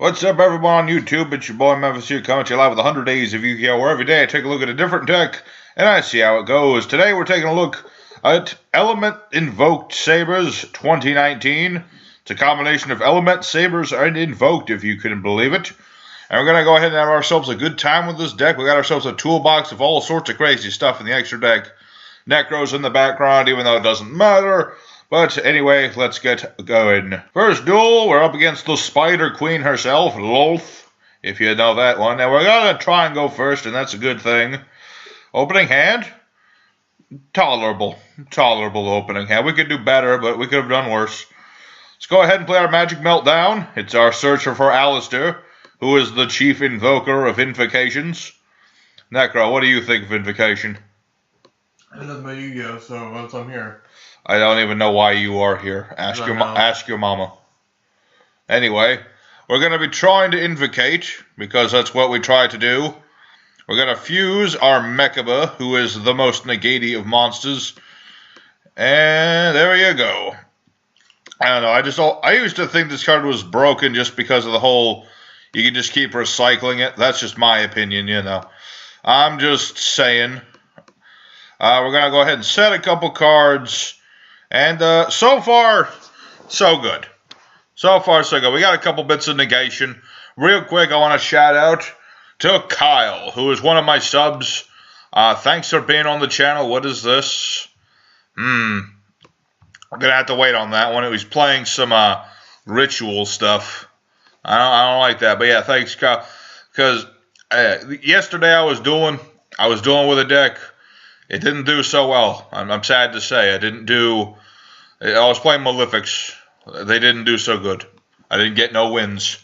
What's up, everyone on YouTube? It's your boy Memphis here, coming to you live with 100 Days of Yu-Gi-Oh! Where every day I take a look at a different deck, and I see how it goes. Today we're taking a look at Elementsaber 2019. It's a combination of Elementsabers and Invoked, if you can believe it. And we're going to go ahead and have ourselves a good time with this deck. We got ourselves a toolbox of all sorts of crazy stuff in the extra deck. Necro's in the background, even though it doesn't matter. But anyway, let's get going. First duel, we're up against the Spider Queen herself, Lolth, if you know that one. Now we're going to try and go first, and that's a good thing. Opening hand? Tolerable. Tolerable opening hand. We could do better, but we could have done worse. Let's go ahead and play our Magic Meltdown. It's our searcher for Alistair, who is the chief invoker of invocations. Necro, what do you think of invocation? I love my Yu-Gi-Oh, so once I'm here. I don't even know why you are here. Ask your mama. Anyway, we're going to be trying to invocate, because that's what we try to do. We're going to fuse our Mechaba, who is the most negaty of monsters. And there you go. I don't know, I used to think this card was broken just because of the whole, you can just keep recycling it. That's just my opinion, you know. I'm just saying. We're going to go ahead and set a couple cards. And so far, so good. So far, so good. We got a couple bits of negation. Real quick, I want to shout out to Kyle, who is one of my subs. Thanks for being on the channel. What is this? I'm going to have to wait on that one. It was playing some ritual stuff. I don't like that. But yeah, thanks, Kyle. Because yesterday I was dueling with a deck. It didn't do so well. I'm sad to say. I was playing Malefics. They didn't do so good. I didn't get no wins.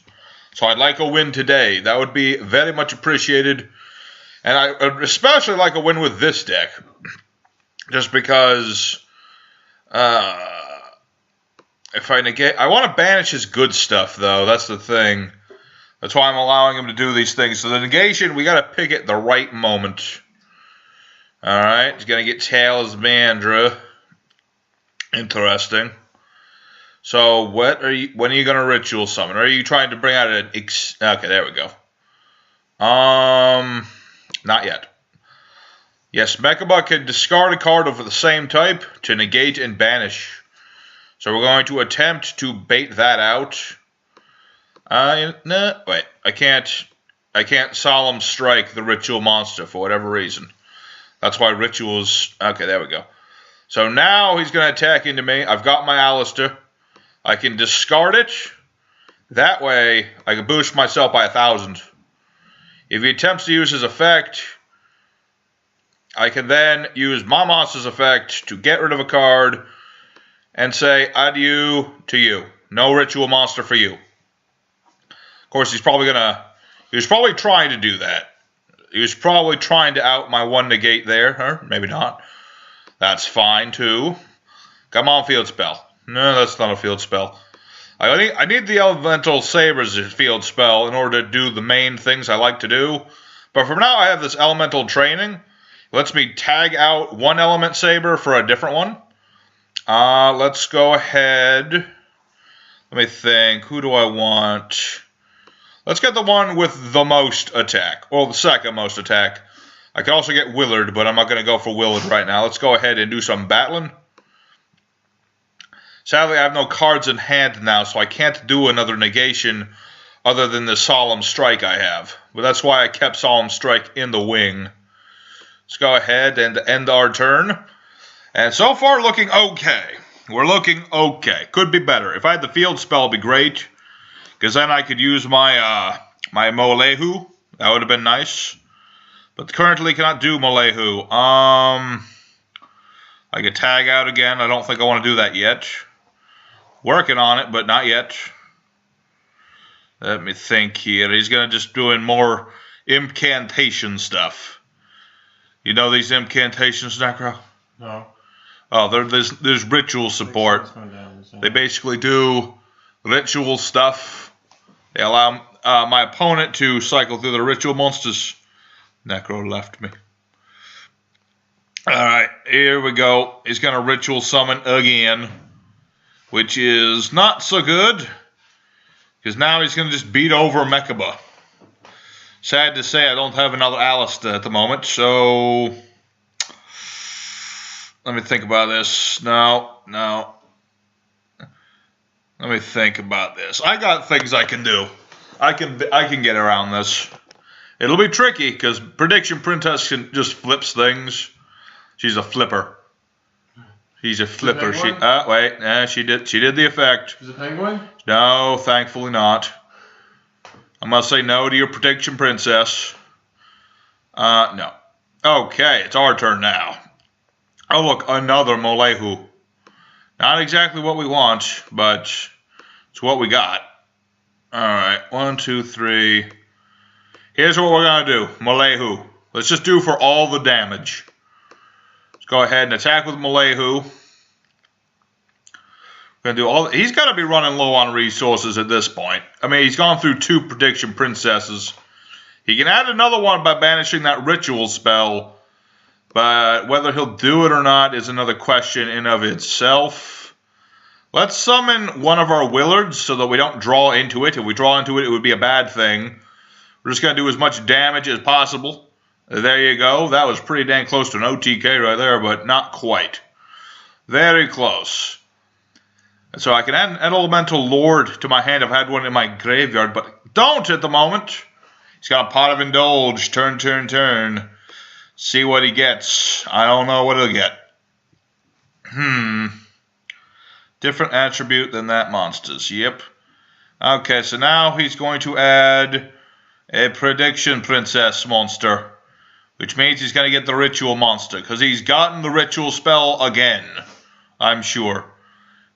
So I'd like a win today. That would be very much appreciated. And I especially like a win with this deck. Just because if I negate, I want to banish his good stuff, though. That's the thing. That's why I'm allowing him to do these things. So the negation, we got to pick it the right moment. Alright, he's going to get Talismandra. Interesting. So, when are you going to ritual summon? Or are you trying to bring out an okay, there we go. Not yet. Yes, Mechaba can discard a card of the same type to negate and banish. So we're going to attempt to bait that out. No, wait, I can't Solemn Strike the ritual monster for whatever reason. That's why rituals... Okay, there we go. So now he's going to attack into me. I've got my Alistair. I can discard it. That way, I can boost myself by 1,000. If he attempts to use his effect, I can then use my monster's effect to get rid of a card and say adieu to you. No ritual monster for you. Of course, he was probably trying to do that. He was probably trying to out my one negate there, or maybe not. That's fine, too. Come on, field spell. No, that's not a field spell. I need the Elementsaber's field spell in order to do the main things I like to do. But for now, I have this elemental training. It lets me tag out one Elementsaber for a different one. Let's go ahead. Let me think. Who do I want? Let's get the one with the most attack, or the second most attack. I can also get Willard, but I'm not going to go for Willard right now. Let's go ahead and do some battling. Sadly, I have no cards in hand now, so I can't do another negation other than the Solemn Strike I have. But that's why I kept Solemn Strike in the wing. Let's go ahead and end our turn. And so far, looking okay. We're looking okay. Could be better. If I had the field spell, it'd be great. Because then I could use my my Molehu. That would have been nice. But currently cannot do Molehu. I could tag out again. I don't think I want to do that yet. Working on it, but not yet. Let me think here. He's going to just doing more incantation stuff. You know these incantations, Necro? No. Oh, there's ritual support. They basically do ritual stuff. They allow my opponent to cycle through the ritual monsters. Necro left me. Alright, here we go. He's going to ritual summon again, which is not so good. Because now he's going to just beat over Mechaba. Sad to say I don't have another Alistair at the moment, so... Let me think about this. No. Let me think about this. I got things I can do. I can get around this. It'll be tricky because Prediction Princess just flips things. She's a flipper. She's a flipper. She did the effect. Is it penguin? No, thankfully not. I must say no to your Prediction Princess. No. Okay, it's our turn now. Oh look, another Molehu. Not exactly what we want, but it's what we got. Alright, 1, 2, 3. Here's what we're going to do. Molehu. Let's just do for all the damage. Let's go ahead and attack with Molehu. We're going to do all. He's got to be running low on resources at this point. I mean, he's gone through 2 Prediction Princesses. He can add another one by banishing that ritual spell. But whether he'll do it or not is another question in of itself. Let's summon one of our Willards so that we don't draw into it. If we draw into it, it would be a bad thing. We're just going to do as much damage as possible. There you go. That was pretty dang close to an OTK right there, but not quite. Very close. So I can add an Elemental Lord to my hand. I've had one in my graveyard, but don't at the moment. He's got a Pot of Indulge. Turn. See what he gets. I don't know what he'll get. Different attribute than that monster's. Yep. Okay, so now he's going to add a Prediction Princess monster, which means he's going to get the Ritual monster, because he's gotten the Ritual spell again, I'm sure.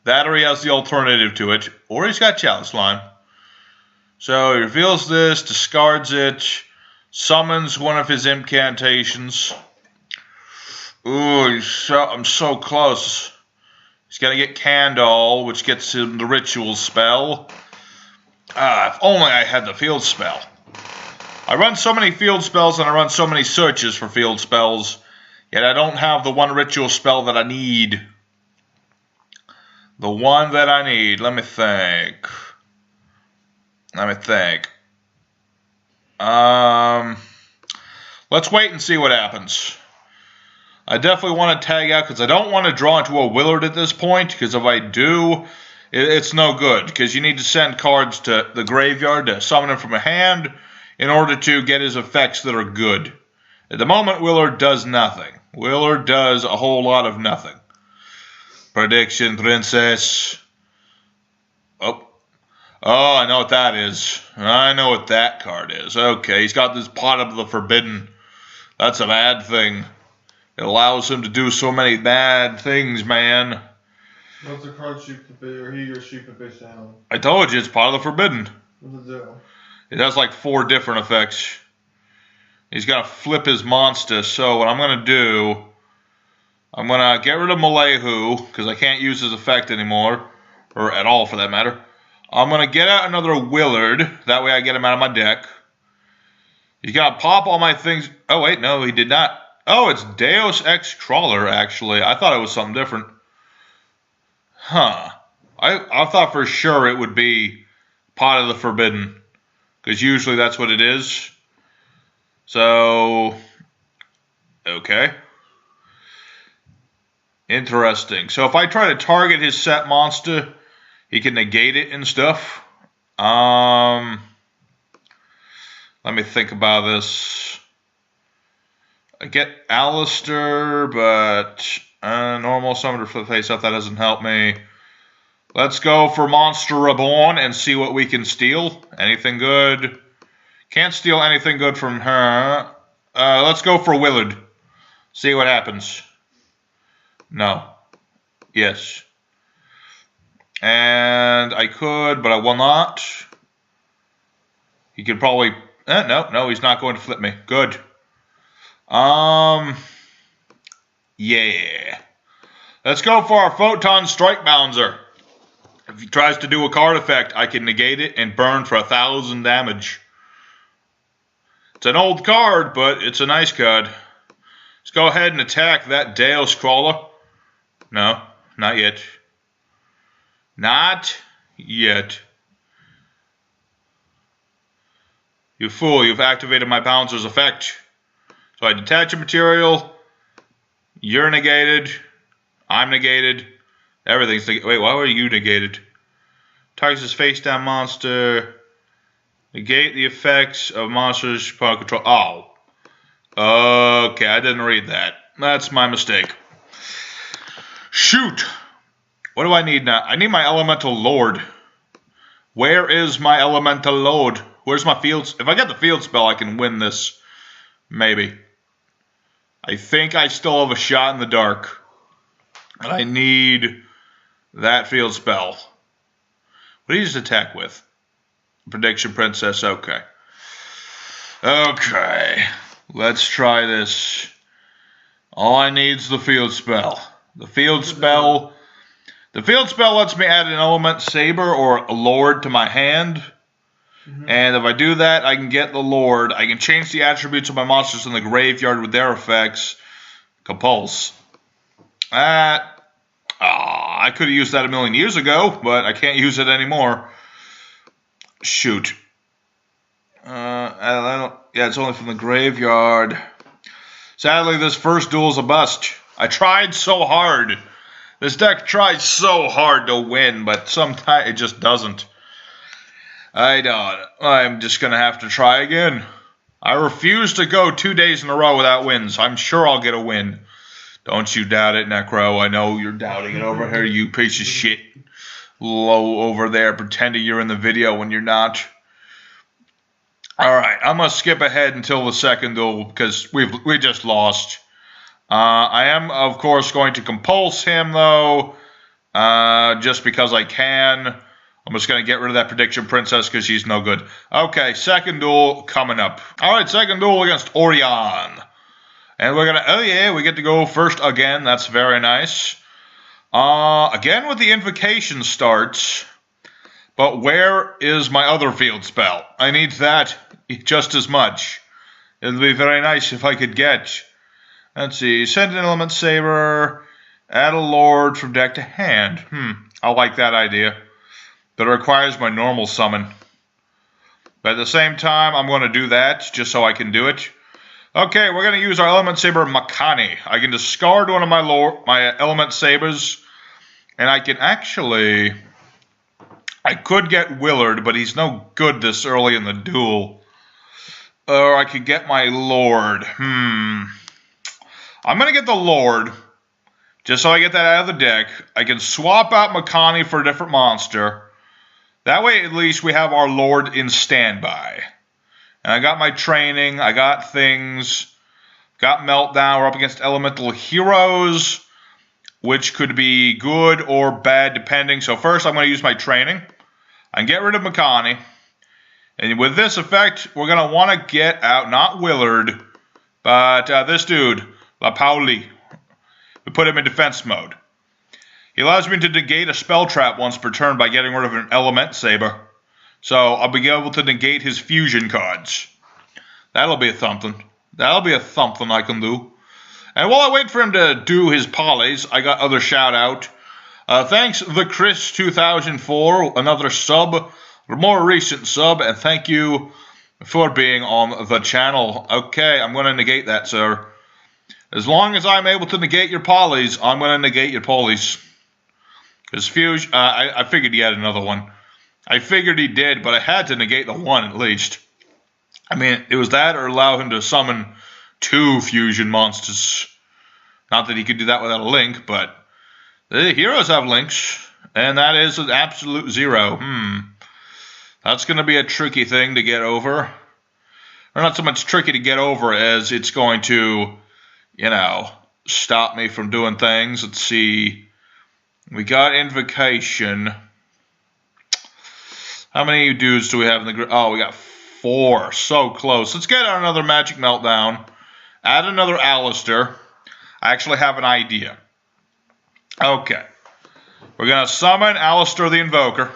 That or he has the alternative to it, or he's got Chalice Line. So he reveals this, discards it, summons one of his incantations. Ooh, I'm so close. He's going to get Candle, which gets him the Ritual spell. If only I had the field spell. I run so many field spells and I run so many searches for field spells, yet I don't have the one ritual spell that I need. The one that I need. Let me think. Let's wait and see what happens. I definitely want to tag out because I don't want to draw into a Willard at this point, because if I do, it's no good, because you need to send cards to the graveyard to summon him from a hand in order to get his effects that are good. At the moment, Willard does nothing. Willard does a whole lot of nothing. Prediction Princess. Oh, I know what that is. I know what that card is. Okay, he's got this Pot of the Forbidden. That's a bad thing. It allows him to do so many bad things, man. What's the card shoot the fish, or he or shoot the fish down? I told you, it's Pot of the Forbidden. What does it do? It has like 4 different effects. He's going to flip his monster. So what I'm going to do, I'm going to get rid of Molehu, because I can't use his effect anymore, or at all for that matter. I'm going to get out another Willard. That way I get him out of my deck. He's going to pop all my things. Oh, wait, no, he did not. Oh, it's Deus Ex Crawler, actually. I thought it was something different. Huh. I thought for sure it would be Pot of the Forbidden, because usually that's what it is. So, okay. Interesting. So if I try to target his set monster, he can negate it and stuff. Let me think about this. I get Alistair, but normal summoner for the face up, that doesn't help me. Let's go for Monster Reborn and see what we can steal. Anything good? Can't steal anything good from her. Let's go for Willard. See what happens. No. Yes. And I could, but I will not. He could probably... No, he's not going to flip me. Good. Yeah. Let's go for our Photon Strike Bouncer. If he tries to do a card effect, I can negate it and burn for 1,000 damage. It's an old card, but it's a nice card. Let's go ahead and attack that Deus Crawler. No, not yet. Not yet. You fool, you've activated my bouncer's effect. So I detach a material. You're negated. I'm negated. Everything's negated. Wait, why were you negated? Targets his face down monster. Negate the effects of monsters upon control. Oh. Okay, I didn't read that. That's my mistake. Shoot. What do I need now? I need my elemental lord. Where is my elemental lord? Where's my fields? If I get the field spell, I can win this. Maybe. I think I still have a shot in the dark. But I need that field spell. What do you just attack with? Prediction Princess, okay. Okay. Let's try this. All I need is the field spell. The field spell lets me add an Elementsaber or a Lord to my hand. And if I do that, I can get the Lord. I can change the attributes of my monsters in the graveyard with their effects. Compulse. I could have used that a million years ago, but I can't use it anymore. Shoot. Yeah, it's only from the graveyard. Sadly, this first duel is a bust. I tried so hard. This deck tries so hard to win, but sometimes it just doesn't. I'm just going to have to try again. I refuse to go 2 days in a row without wins. I'm sure I'll get a win. Don't you doubt it, Necro. I know you're doubting it over here, you piece of shit. Low over there, pretending you're in the video when you're not. Alright, I'm going to skip ahead until the second duel because we just lost. I am, of course, going to compulse him, though, just because I can. I'm just going to get rid of that Prediction Princess because she's no good. Okay, second duel coming up. Alright, second duel against Orion. And we're going to, oh yeah, we get to go first again. That's very nice. Again with the invocation starts. But where is my other field spell? I need that just as much. It would be very nice if I could get. Let's see. Send an Elementsaber. Add a Lord from deck to hand. I like that idea. But it requires my normal summon. But at the same time, I'm going to do that just so I can do it. Okay, we're going to use our Elementsaber Makani. I can discard one of my Elementsabers. And I can actually... I could get Willard, but he's no good this early in the duel. Or I could get my Lord. I'm going to get the Lord. Just so I get that out of the deck. I can swap out Makani for a different monster. That way, at least, we have our Lord in standby. And I got my training. I got things. Got Meltdown. We're up against Elemental Heroes, which could be good or bad, depending. So first, I'm going to use my training. I can get rid of Makani. And with this effect, we're going to want to get out, not Willard, but this dude, La Pauli. We put him in defense mode. He allows me to negate a spell trap once per turn by getting rid of an Elementsaber. So I'll be able to negate his fusion cards. That'll be a something. That'll be a something I can do. And while I wait for him to do his polys, I got other shout out. Thanks, the Chris 2004, another sub, a more recent sub, and thank you for being on the channel. Okay, I'm going to negate that, sir. As long as I'm able to negate your polys, I'm going to negate your polys. Because fusion, I figured he had another one. I figured he did, but I had to negate the one at least. I mean, it was that or allow him to summon 2 fusion monsters. Not that he could do that without a link, but the heroes have links, and that is an absolute 0. That's going to be a tricky thing to get over. Or not so much tricky to get over as it's going to, you know, stop me from doing things. Let's see. We got Invocation. How many dudes do we have in the group? Oh, we got 4. So close. Let's get another Magic Meltdown. Add another Alistair. I actually have an idea. Okay. We're going to summon Alistair the Invoker.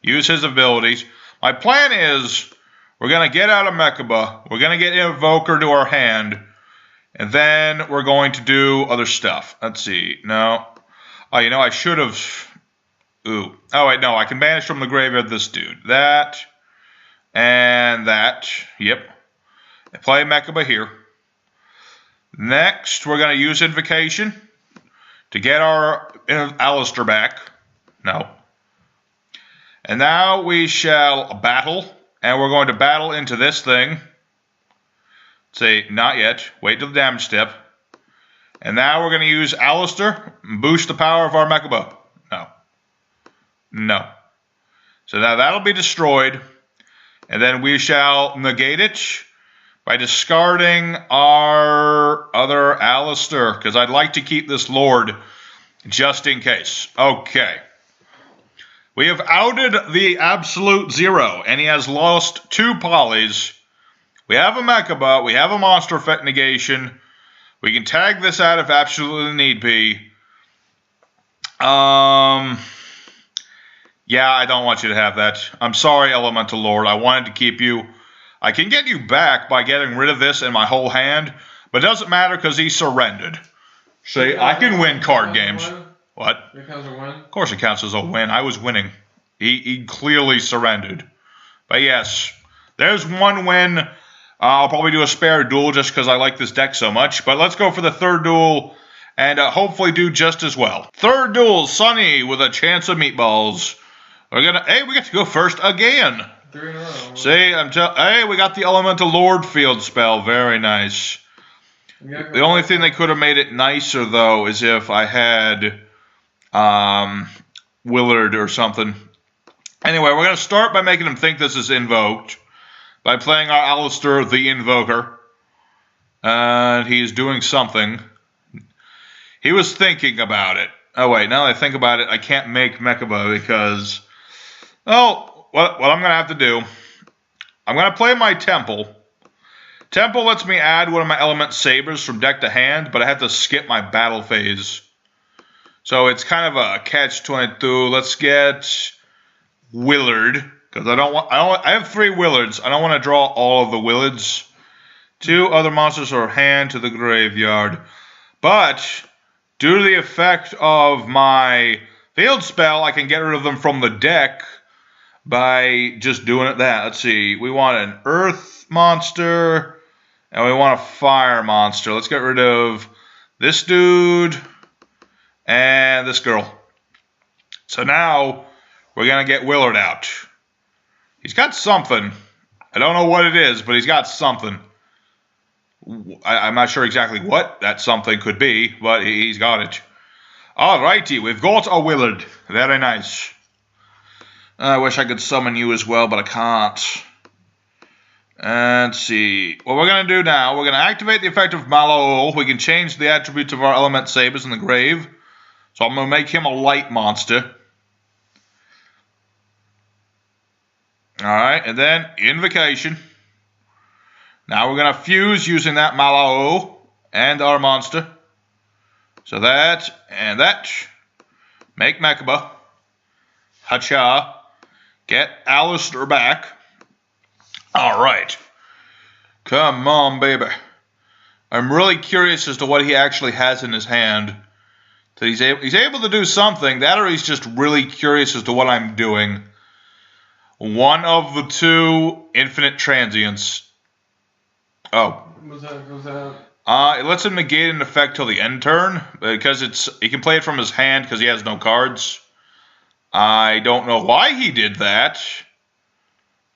Use his abilities. My plan is we're going to get out of Mechaba. We're going to get Invoker to our hand. And then we're going to do other stuff. Let's see. No. Oh, you know, I should have... Ooh. Oh, wait, no. I can banish from the graveyard this dude. That. And And that. Yep. Play Mechaba here. Next, we're going to use Invocation to get our Alistair back. No. And now we shall battle. And we're going to battle into this thing. Say, not yet. Wait till the damage step. And now we're going to use Alistair and boost the power of our Mechaba. No. No. So now that'll be destroyed. And then we shall negate it by discarding our other Alistair. Because I'd like to keep this Lord just in case. Okay. We have outed the absolute zero. And he has lost 2 polys. We have a Mechaba. We have a monster effect negation. We can tag this out if absolutely need be. Yeah, I don't want you to have that. I'm sorry, Elemental Lord. I wanted to keep you. I can get you back by getting rid of this in my whole hand, but it doesn't matter because he surrendered. See, I can win card games. What? It counts as a win? Of course it counts as a win. I was winning. He clearly surrendered. But yes, there's one win. I'll probably do a spare duel just because I like this deck so much. But let's go for the third duel and hopefully do just as well. Third duel, Sunny with a chance of meatballs. Hey, we get to go first again. 3 in a row. See, hey, we got the Elemental Lord field spell. Very nice. The only thing they could have made it nicer, though, is if I had Willard or something. Anyway, we're going to start by making him think this is invoked. By playing our Alistair the Invoker. And he's doing something. He was thinking about it. Oh wait, now that I think about it, I can't make Mechaba because... Oh, what I'm going to have to do... I'm going to play my Temple. Temple lets me add one of my Elementsabers from deck to hand, but I have to skip my battle phase. So it's kind of a catch-22. Let's get Willard. Because I have 3 Willards. I don't want to draw all of the Willards. 2 other monsters are hand to the graveyard. But, due to the effect of my field spell, I can get rid of them from the deck by just doing it that. Let's see. We want an Earth monster, and we want a Fire monster. Let's get rid of this dude and this girl. So now, we're going to get Willard out. He's got something. I don't know what it is, but he's got something. I'm not sure exactly what that something could be, but he's got it. Alrighty, we've got a Willard. Very nice. I wish I could summon you as well, but I can't. And let's see. What we're going to do now, we're going to activate the effect of Mallow. We can change the attributes of our Elementsabers in the grave. So I'm going to make him a light monster. Alright, and then Invocation. Now we're going to fuse using that Mallow and our monster. So that and that. Make Mechaba. Hacha. Get Alistair back. Alright. Come on, baby. I'm really curious as to what he actually has in his hand. So he's able to do something. That or he's just really curious as to what I'm doing. One of the 2 infinite transients. Oh. What's that? It lets him negate an effect till the end turn. Because he can play it from his hand because he has no cards. I don't know why he did that.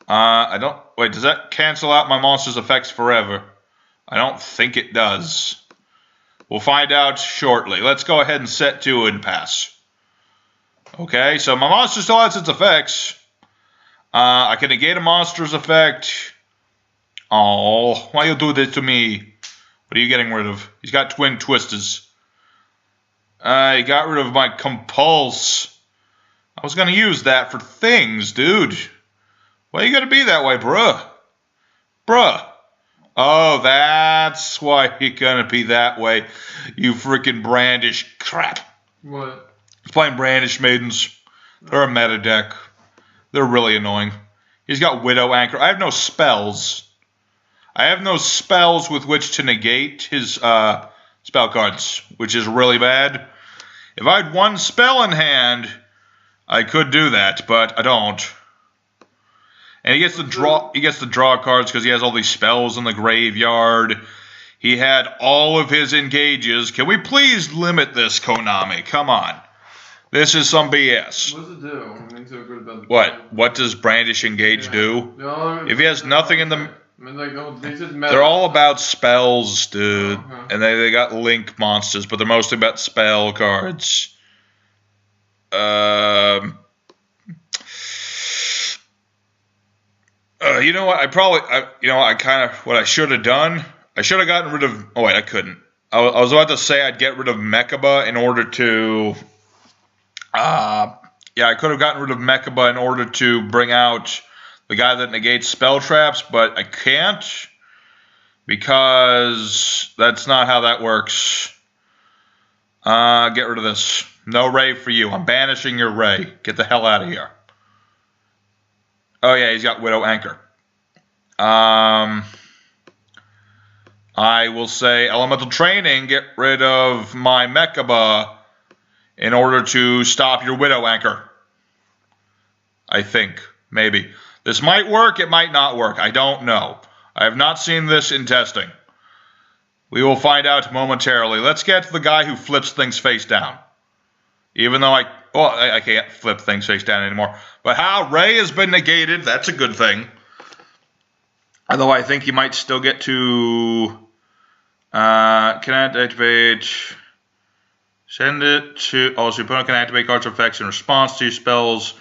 Wait, does that cancel out my monster's effects forever? I don't think it does. We'll find out shortly. Let's go ahead and set to and pass. Okay, so my monster still has its effects. I can negate a monster's effect. Oh, why you do this to me? What are you getting rid of? He's got twin twisters. I got rid of my compulse. I was going to use that for things, dude. Why you got to be that way, bruh? Bruh. Oh, that's why you're going to be that way. You freaking Brandish crap. What? He's playing Brandish Maidens. They're a meta deck. They're really annoying. He's got Widow Anchor. I have no spells. I have no spells with which to negate his spell cards, which is really bad. If I had one spell in hand, I could do that, but I don't. And he gets to draw cards because he has all these spells in the graveyard. He had all of his engages. Can we please limit this, Konami? Come on. This is some BS. What does it do? I mean, so good about what? What does Brandish Engage do? No, if he has nothing in the... I mean, like, they're all about spells, dude. And they got link monsters, but they're mostly about spell cards. You know what? What I should have done? I should have gotten rid of... Oh, wait, I couldn't. I was about to say I'd get rid of Mechaba in order to... I could have gotten rid of Mechaba in order to bring out the guy that negates spell traps, but I can't because that's not how that works. Get rid of this. No Ray for you. I'm banishing your Ray. Get the hell out of here. Oh, yeah, he's got Widow Anchor. I will say Elemental Training, get rid of my Mechaba in order to stop your Widow Anchor. I think. Maybe. This might work, it might not work. I don't know. I have not seen this in testing. We will find out momentarily. Let's get to the guy who flips things face down. Even though I can't flip things face down anymore. But how Ray has been negated, that's a good thing. Although I think he might still get to... cannot activate... Send it to... Oh, so your opponent can activate cards or effects in response to your spells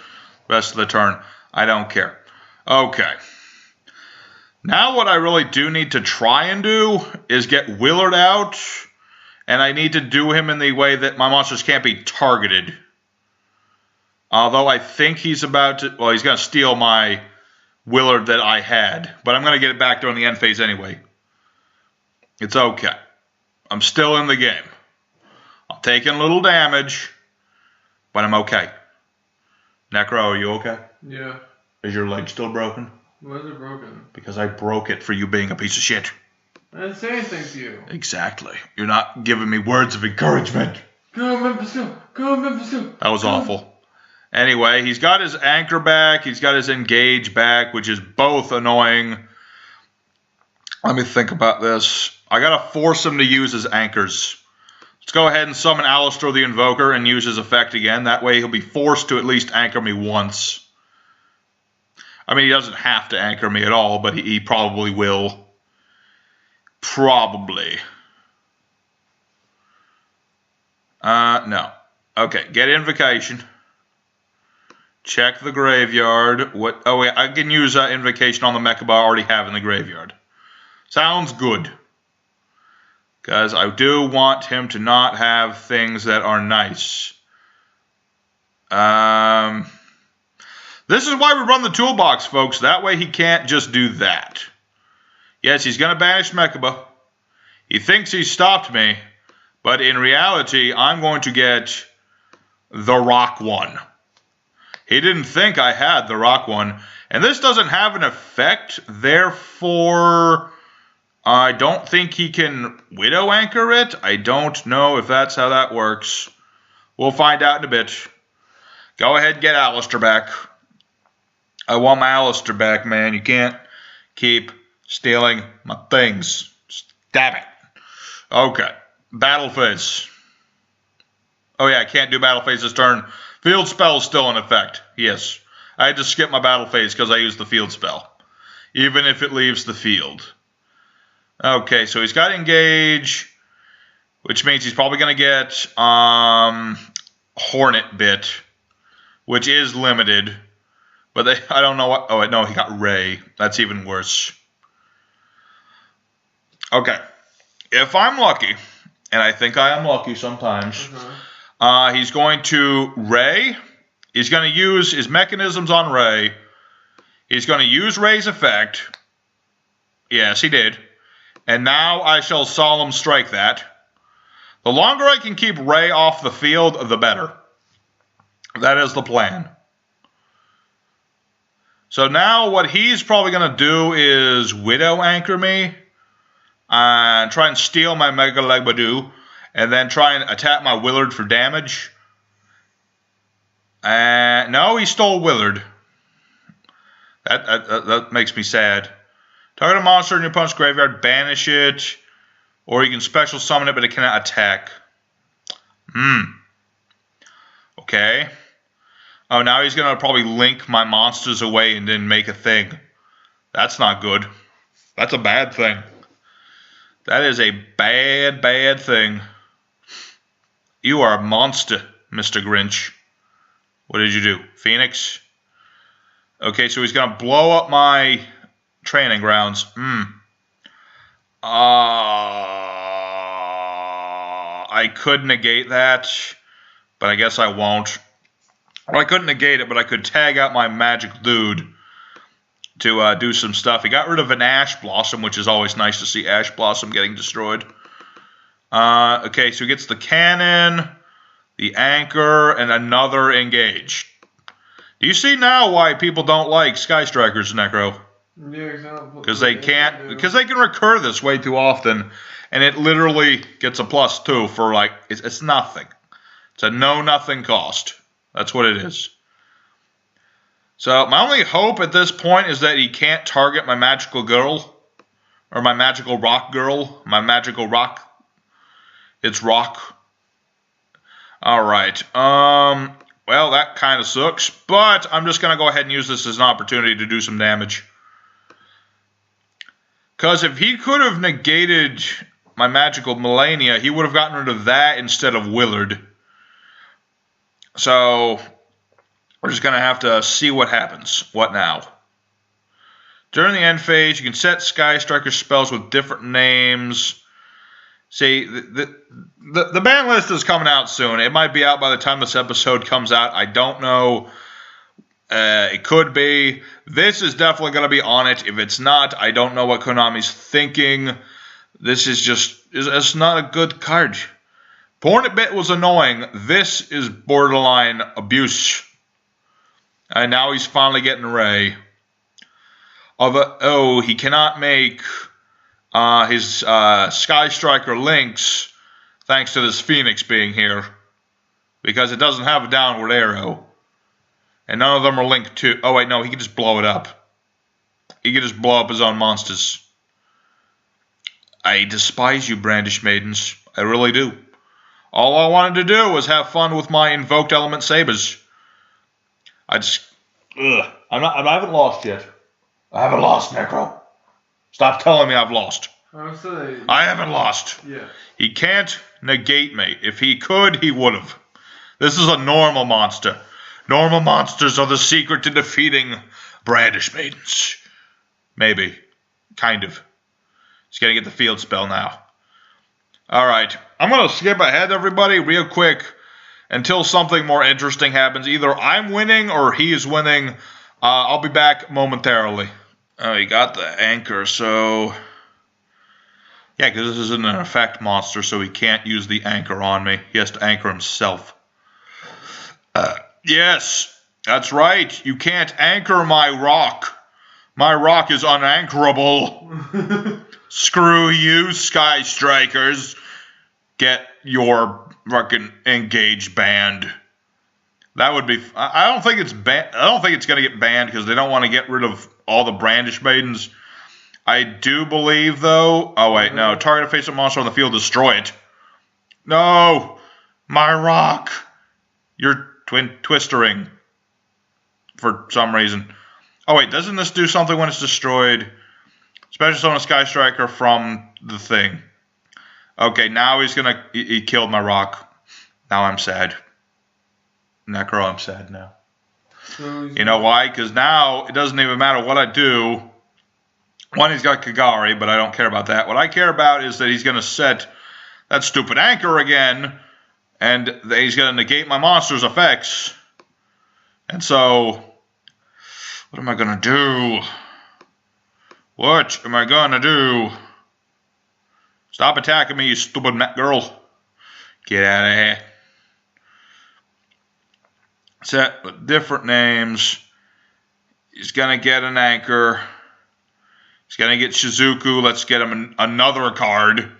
the rest of the turn. I don't care. Okay. Now what I really do need to try and do is get Willard out. And I need to do him in the way that my monsters can't be targeted. Although I think he's about to... Well, he's going to steal my Willard that I had. But I'm going to get it back during the end phase anyway. It's okay. I'm still in the game. I'm taking a little damage. But I'm okay. Necro, are you okay? Yeah. Is your leg still broken? Why is it broken? Because I broke it for you being a piece of shit. I didn't say anything to you. Exactly. You're not giving me words of encouragement. Go, Memphis, go! Go, Memphis, go! That was awful. Anyway, he's got his anchor back. He's got his engage back, which is both annoying. Let me think about this. I gotta force him to use his anchors. Let's go ahead and summon Alistair the Invoker and use his effect again. That way he'll be forced to at least anchor me once. I mean, he doesn't have to anchor me at all, but he probably will. Probably. No. Okay, get Invocation. Check the graveyard. What? Oh, wait, I can use Invocation on the Mechaba I already have in the graveyard. Sounds good. Because I do want him to not have things that are nice. This is why we run the toolbox, folks. That way he can't just do that. Yes, he's going to banish Mechaba. He thinks he's stopped me. But in reality, I'm going to get the Rock one. He didn't think I had the Rock one. And this doesn't have an effect. Therefore, I don't think he can Widow Anchor it. I don't know if that's how that works. We'll find out in a bit. Go ahead and get Alistair back. I want my Alistair back, man. You can't keep stealing my things. Stab it. Okay. Battle phase. Oh yeah, I can't do battle phase this turn. Field spell is still in effect. Yes. I had to skip my battle phase because I used the field spell. Even if it leaves the field. Okay, so he's got engage. Which means he's probably going to get Hornet Bit. Which is limited. But I don't know what... Oh, no, he got Ray. That's even worse. Okay. If I'm lucky, and I think I am lucky sometimes, he's going to Ray. He's going to use his mechanisms on Ray. He's going to use Ray's effect. Yes, he did. And now I shall Solemn Strike that. The longer I can keep Ray off the field, the better. That is the plan. So now what he's probably going to do is Widow Anchor me. And try and steal my Mega Legbadoo. And then try and attack my Willard for damage. No, he stole Willard. That makes me sad. Target a monster in your opponent's graveyard, banish it, or you can special summon it, but it cannot attack. Okay. Oh, now he's gonna probably link my monsters away and then make a thing. That's not good. That's a bad thing. That is a bad, bad thing. You are a monster, Mr. Grinch. What did you do? Phoenix? Okay, so he's going to blow up my training grounds. I could negate that, but I guess I won't. Well, I couldn't negate it, but I could tag out my magic dude to do some stuff. He got rid of an Ash Blossom, which is always nice to see Ash Blossom getting destroyed. Okay, so he gets the cannon, the anchor, and another engage. Do you see now why people don't like Sky Strikers, Necro? Yeah, exactly. Because they can't, because they can recur this way too often, and it literally gets a +2 for like it's nothing. It's a nothing cost. That's what it is. So my only hope at this point is that he can't target my magical girl, or my magical rock girl, my magical rock. It's rock. All right. Well, that kind of sucks, but I'm just gonna go ahead and use this as an opportunity to do some damage. Because if he could have negated my magical Millennia, he would have gotten rid of that instead of Willard. So we're just going to have to see what happens. What now? During the end phase, you can set Sky Striker spells with different names. See, the ban list is coming out soon. It might be out by the time this episode comes out. I don't know. It could be. This is definitely going to be on it. If it's not, I don't know what Konami's thinking. This is just, it's not a good card. Pornbit was annoying. This is borderline abuse. And now he's finally getting Ray. Oh, he cannot make his Sky Striker links thanks to this Phoenix being here. Because it doesn't have a downward arrow. And none of them are linked to... Oh, wait, no, he can just blow it up. He can just blow up his own monsters. I despise you, Brandish Maidens. I really do. All I wanted to do was have fun with my invoked Elementsabers. I just... Ugh. I haven't lost yet. I haven't lost, Necro. Stop telling me I've lost. I haven't lost. Yeah. He can't negate me. If he could, he would have. This is a normal monster. Normal monsters are the secret to defeating Brandish Maidens. Maybe. Kind of. He's going to get the field spell now. Alright. I'm going to skip ahead, everybody, real quick until something more interesting happens. Either I'm winning or he is winning. I'll be back momentarily. Oh, he got the anchor, so... Yeah, because this isn't an effect monster, so he can't use the anchor on me. He has to anchor himself. Yes, that's right. You can't anchor my rock. My rock is unanchorable. Screw you, Sky Strikers. Get your fucking engage banned. That would be... I don't think it's I don't think it's going to get banned because they don't want to get rid of all the Brandish Maidens. I do believe, though... Oh, wait, no. Target a face-up monster on the field, destroy it. No! My rock! You're twistering. For some reason. Oh, wait, doesn't this do something when it's destroyed? Special summon a Sky Striker from the thing. Okay, now he's gonna... He killed my rock. Now I'm sad. Necro, I'm sad now. So you know why? Because now it doesn't even matter what I do. One, he's got Kagari, but I don't care about that. What I care about is that he's going to set that stupid anchor again, and he's going to negate my monster's effects. And so, what am I going to do? What am I going to do? Stop attacking me, you stupid girl. Get out of here. Set with different names. He's going to get an anchor. He's going to get Shizuku. Let's get him another card.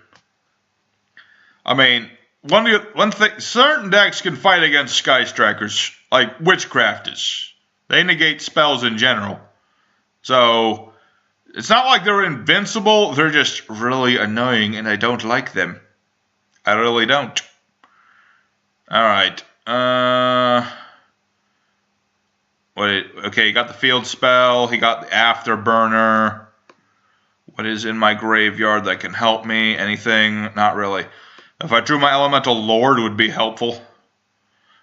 I mean, one thing, certain decks can fight against Sky Strikers, like Witchcraft is. They negate spells in general. So, it's not like they're invincible, they're just really annoying and I don't like them. I really don't. Alright. Okay, he got the field spell, he got the afterburner. What is in my graveyard that can help me? Anything? Not really. If I drew my Elemental Lord, it would be helpful.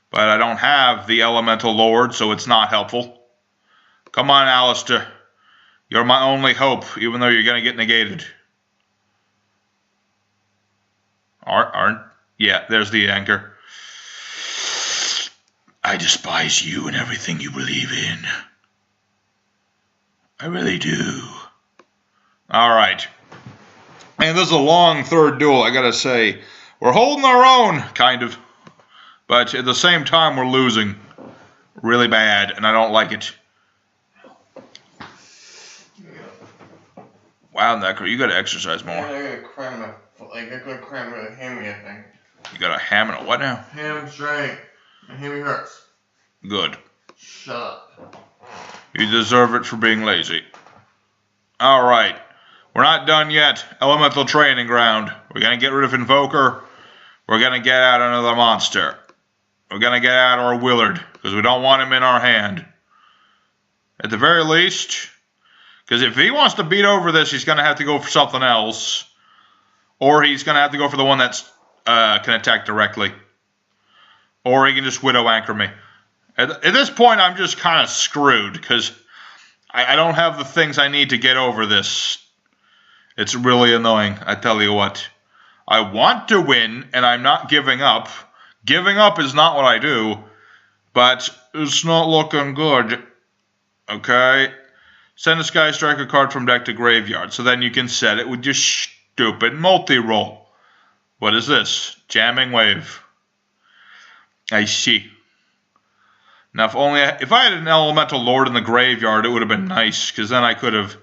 But I don't have the Elemental Lord, so it's not helpful. Come on, Alistair. You're my only hope, even though you're going to get negated. Yeah, there's the anchor. I despise you and everything you believe in. I really do. Alright. Man, this is a long third duel, I gotta say. We're holding our own, kind of. But at the same time, we're losing. Really bad, and I don't like it. Wow, Necro, you gotta exercise more. I gotta cram a hammy, I think. You got a ham and a what now? Hamstring. My hammy hurts. Good. Shut up. You deserve it for being lazy. Alright. We're not done yet. Elemental Training Ground. We're gonna get rid of Invoker. We're gonna get out another monster. We're gonna get out our Willard, because we don't want him in our hand. At the very least, because if he wants to beat over this, he's gonna have to go for something else. Or he's gonna have to go for the one that's can attack directly. Or he can just Widow Anchor me. At this point, I'm just kind of screwed, because I don't have the things I need to get over this. It's really annoying, I tell you what. I want to win, and I'm not giving up. Giving up is not what I do, but it's not looking good. Okay? Send a Sky Striker card from deck to graveyard, so then you can set it with your stupid multi-roll. What is this? Jamming Wave. I see. Now, if I had an Elemental Lord in the graveyard, it would have been nice, because then I could have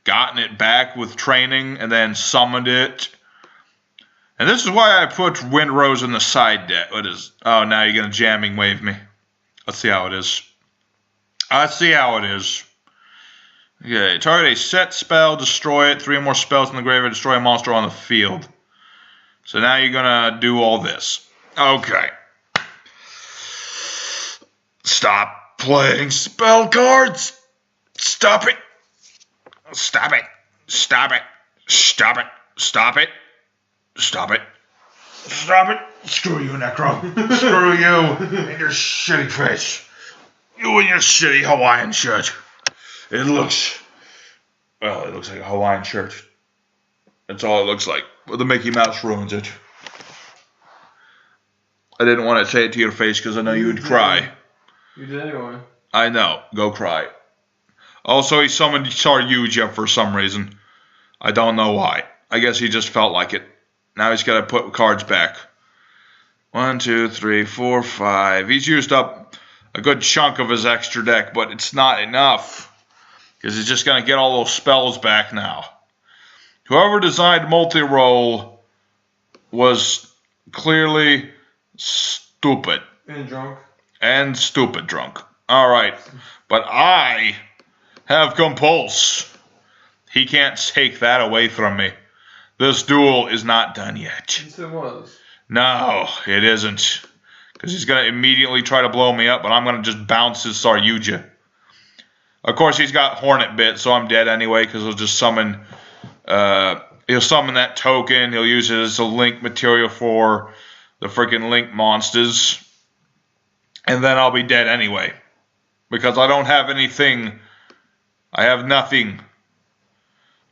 gotten it back with training and then summoned it. And this is why I put Windrose in the side deck. What is? Oh, now you're going to Jamming Wave me. Let's see how it is. Let's see how it is. Okay, target a set spell, destroy it. 3 more spells in the graveyard, destroy a monster on the field. So now you're going to do all this. Okay. Stop playing spell cards. Stop it. Stop it. Stop it. Stop it. Stop it. Stop it. Stop it. Screw you, Necro. Screw you and your shitty face. You and your shitty Hawaiian shirt. It looks like a Hawaiian shirt. That's all it looks like. But the Mickey Mouse ruins it. I didn't want to say it to your face because I know you would cry. You did anyway. I know. Go cry. Also, he summoned Saryuja for some reason. I don't know why. I guess he just felt like it. Now he's got to put cards back. 1, 2, 3, 4, 5. He's used up a good chunk of his extra deck, but it's not enough. Because he's just going to get all those spells back now. Whoever designed multi-roll was clearly stupid. And drunk. And stupid drunk. Alright. But I have Compulse. He can't take that away from me. This duel is not done yet. Yes, it was. No, it isn't. Because he's going to immediately try to blow me up, but I'm going to just bounce his Saryuja. Of course, he's got Hornet Bit, so I'm dead anyway, because he'll just summon... he'll summon that token. He'll use it as a link material for the freaking link monsters. And then I'll be dead anyway. Because I don't have anything. I have nothing.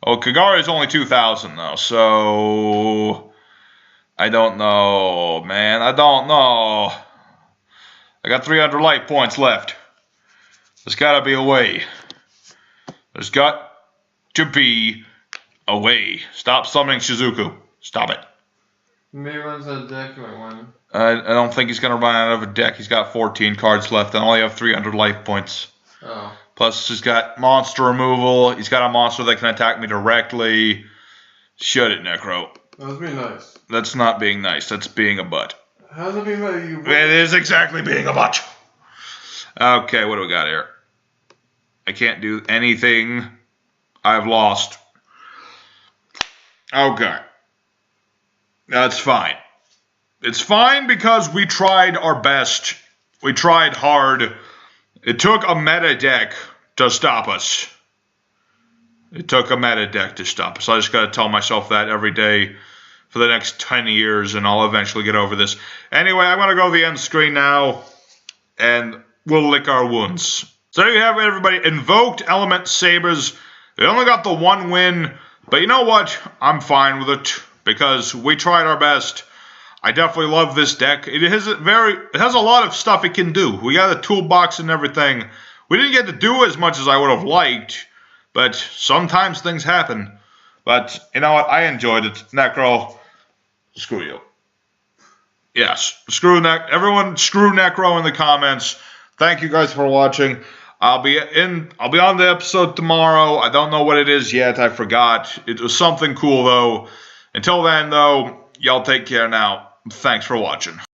Oh, Kagari is only 2,000 though, so... I don't know, man. I don't know. I got 300 life points left. There's gotta be a way. There's got to be a way. Stop summoning Shizuku. Stop it. Maybe runs out of deck, you might want him. I don't think he's going to run out of a deck. He's got 14 cards left and only have 300 life points. Oh. Plus, he's got monster removal. He's got a monster that can attack me directly. Shut it, Necro. That was being nice. That's not being nice. That's being a butt. How's it being nice? It is exactly being a butt. Okay, what do we got here? I can't do anything. I've lost. Okay. That's fine. It's fine because we tried our best. We tried hard. It took a meta deck to stop us. It took a meta deck to stop us. I just gotta tell myself that every day for the next 10 years, and I'll eventually get over this. Anyway, I'm gonna go to the end screen now, and we'll lick our wounds. So there you have it, everybody. Invoked Elementsabers. They only got the 1 win, but you know what? I'm fine with it because we tried our best. I definitely love this deck. It has a lot of stuff it can do. We got a toolbox and everything. We didn't get to do as much as I would have liked, but sometimes things happen. But you know what? I enjoyed it. Necro, screw you. Yes, everyone screw Necro in the comments. Thank you guys for watching. I'll be on the episode tomorrow. I don't know what it is yet. I forgot. It was something cool though. Until then though, y'all take care now. Thanks for watching.